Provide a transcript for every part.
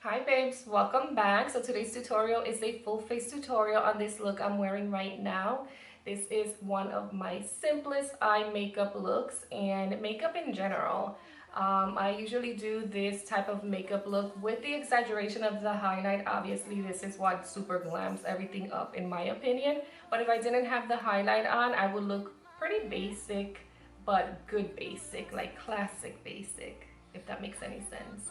Hi babes, welcome back. So today's tutorial is a full face tutorial on this look I'm wearing right now. This is one of my simplest eye makeup looks and makeup in general. I usually do this type of makeup look with the exaggeration of the highlight. Obviously this is what super glams everything up in my opinion. But if I didn't have the highlight on, I would look pretty basic, but good basic, like classic basic, if that makes any sense.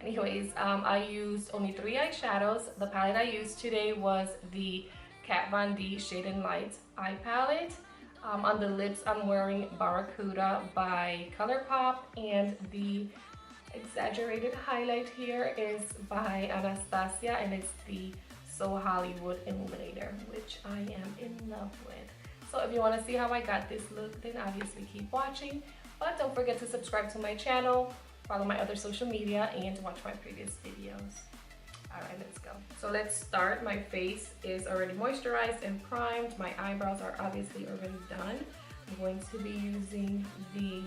Anyways, I used only 3 eyeshadows. The palette I used today was the Kat Von D Shade and Light eye palette. On the lips, I'm wearing Barracuda by ColourPop, and the exaggerated highlight here is by Anastasia, and it's the So Hollywood Illuminator, which I am in love with. So if you want to see how I got this look, then obviously keep watching. But don't forget to subscribe to my channel, follow my other social media, and watch my previous videos. Alright, let's go. So let's start. My face is already moisturized and primed. My eyebrows are obviously already done. I'm going to be using the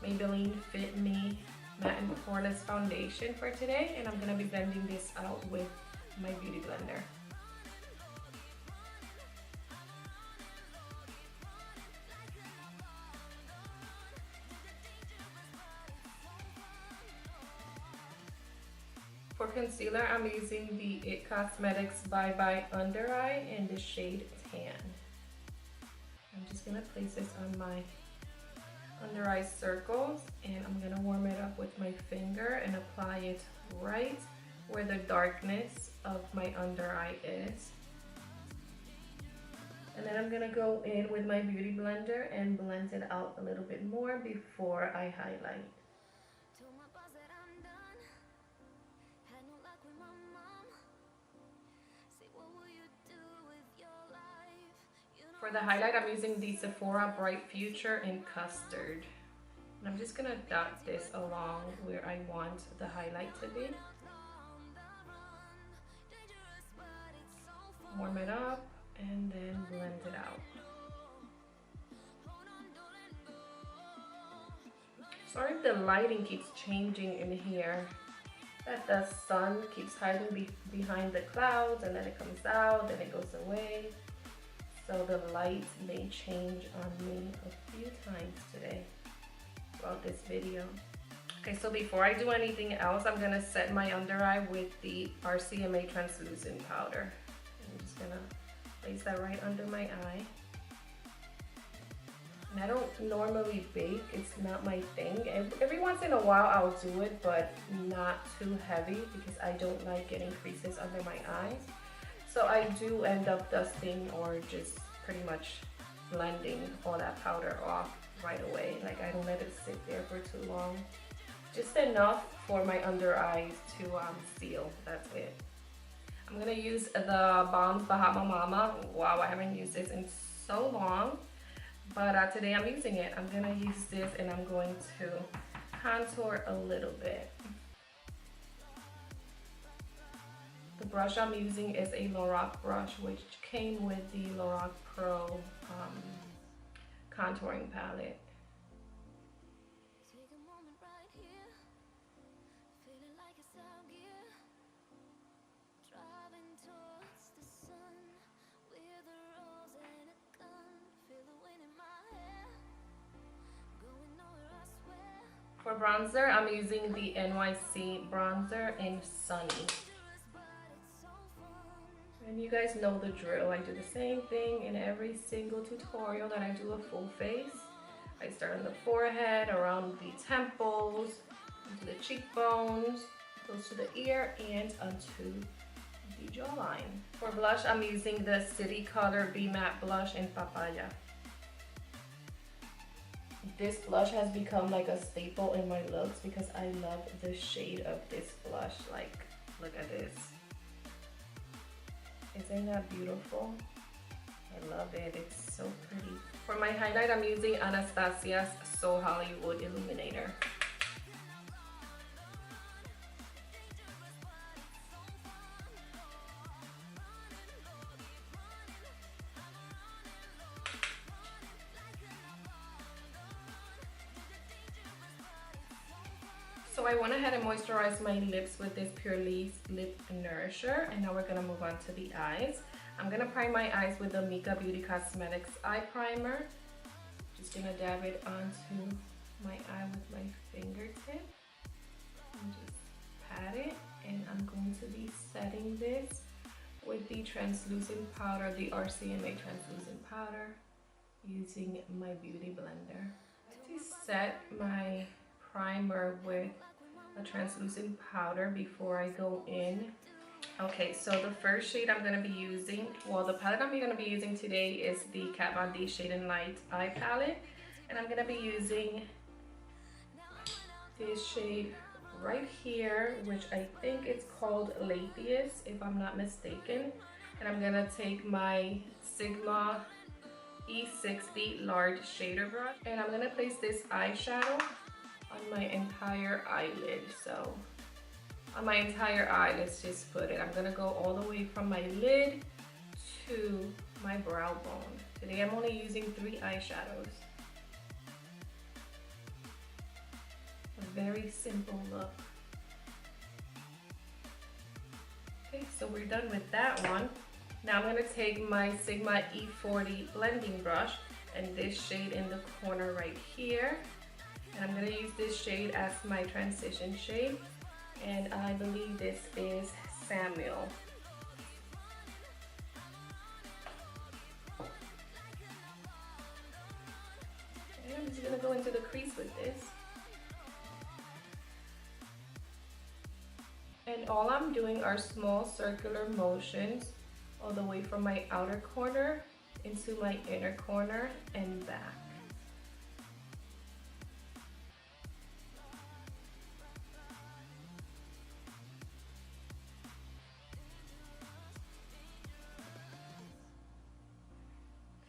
Maybelline Fit Me Matte and Poreless Foundation for today, and I'm going to be blending this out with my Beauty Blender. For concealer, I'm using the It Cosmetics Bye Bye Under Eye in the shade Tan. I'm just going to place this on my under eye circles, and I'm going to warm it up with my finger and apply it right where the darkness of my under eye is. And then I'm going to go in with my Beauty Blender and blend it out a little bit more before I highlight. For the highlight, I'm using the Sephora Bright Future in Custard. And I'm just gonna dot this along where I want the highlight to be. Warm it up and then blend it out. Sorry if the lighting keeps changing in here. That the sun keeps hiding behind the clouds, and then it comes out, then it goes away. So the light may change on me a few times today throughout this video. Okay, so before I do anything else, I'm gonna set my under eye with the RCMA translucent powder. I'm just gonna place that right under my eye. And I don't normally bake, it's not my thing. Every once in a while I'll do it, but not too heavy because I don't like getting creases under my eyes. So I do end up dusting or just pretty much blending all that powder off right away. Like, I don't let it sit there for too long. Just enough for my under eyes to seal, that's it. I'm gonna use the Balm's Bahama Mama. Wow, I haven't used this in so long. But today I'm using it. I'm gonna use this and I'm going to contour a little bit. The brush I'm using is a Lorac brush, which came with the Lorac Pro contouring palette. For bronzer, I'm using the NYC bronzer in Sunny. And you guys know the drill. I do the same thing in every single tutorial that I do a full face. I start on the forehead, around the temples, into the cheekbones, goes to the ear, and onto the jawline. For blush, I'm using the City Color Be Matte blush in Papaya. This blush has become like a staple in my looks because I love the shade of this blush. Like, look at this. Isn't that beautiful? I love it. It's so pretty. For my highlight, I'm using Anastasia's So Hollywood Illuminator. So I went ahead and moisturized my lips with this Pure Leaves Lip Nourisher, and now we're gonna move on to the eyes. I'm gonna prime my eyes with the Mojica Beauty Cosmetics Eye Primer. Just gonna dab it onto my eye with my fingertip and just pat it. And I'm going to be setting this with the translucent powder, the RCMA translucent powder, using my beauty blender. To set my primer with a translucent powder before I go in. Okay, so the first shade I'm going to be using, well, the palette I'm going to be using today is the Kat Von D Shade and Light Eye Palette, and I'm going to be using this shade right here, which I think it's called Latheus, if I'm not mistaken. And I'm going to take my Sigma E60 large shader brush, and I'm going to place this eyeshadow on my entire eyelid. So on my entire eye, let's just put it. I'm gonna go all the way from my lid to my brow bone. Today I'm only using 3 eyeshadows. A very simple look. Okay, so we're done with that one. Now I'm gonna take my Sigma E40 blending brush and this shade in the corner right here. And I'm going to use this shade as my transition shade, and I believe this is Samuel. And I'm just going to go into the crease with this. And all I'm doing are small circular motions all the way from my outer corner into my inner corner and back.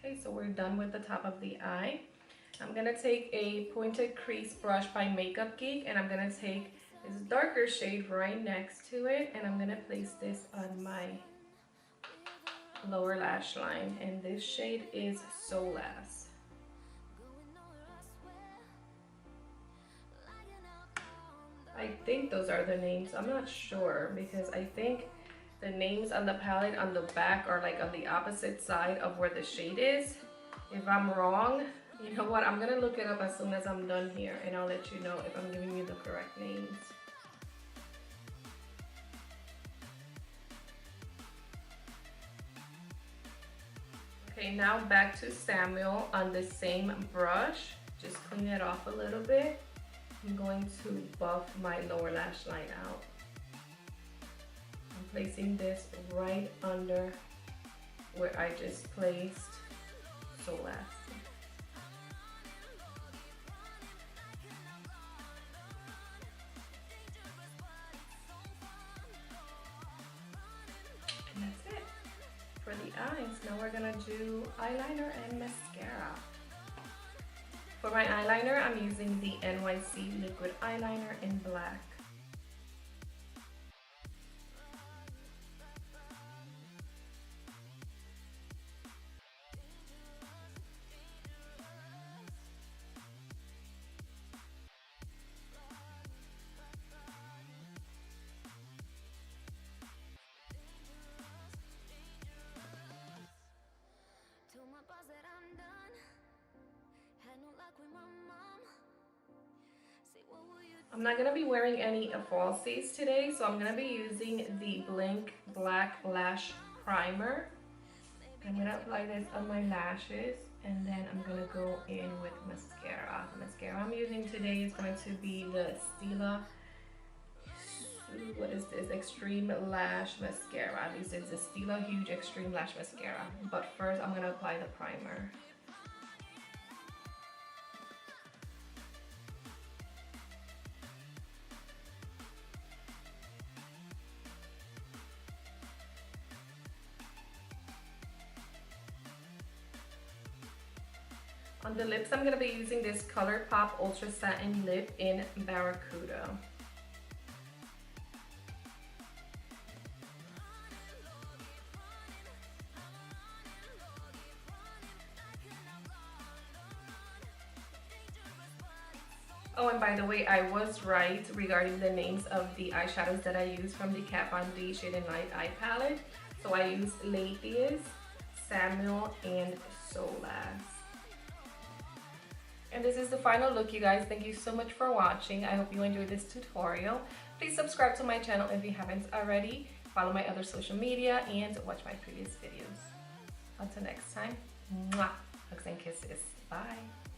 Okay, so we're done with the top of the eye. I'm gonna take a pointed crease brush by Makeup Geek, and I'm gonna take this darker shade right next to it, and I'm gonna place this on my lower lash line, and this shade is Solas. I think those are the names. I'm not sure, because I think the names on the palette on the back are like on the opposite side of where the shade is. If I'm wrong, you know what, I'm gonna look it up as soon as I'm done here, and I'll let you know if I'm giving you the correct names. Okay, now back to Samuel on the same brush. Just clean it off a little bit. I'm going to buff my lower lash line out. Placing this right under where I just placed Solas. And that's it for the eyes. Now we're gonna do eyeliner and mascara. For my eyeliner, I'm using the NYC liquid eyeliner in black. I'm not going to be wearing any falsies today, so I'm going to be using the Blink Black Lash Primer. I'm going to apply this on my lashes, and then I'm going to go in with mascara. The mascara I'm using today is going to be the Stila, what is this, Extreme Lash Mascara. This is the Stila Huge Extreme Lash Mascara. But first I'm going to apply the primer. On the lips, I'm going to be using this ColourPop Ultra Satin Lip in Barracuda. Oh, and by the way, I was right regarding the names of the eyeshadows that I use from the Kat Von D Shade and Light eye palette. So I use Lathias, Samuel, and Solas. And this is the final look, you guys. Thank you so much for watching. I hope you enjoyed this tutorial. Please subscribe to my channel if you haven't already. Follow my other social media and watch my previous videos. Until next time, mwah, hugs and kisses. Bye.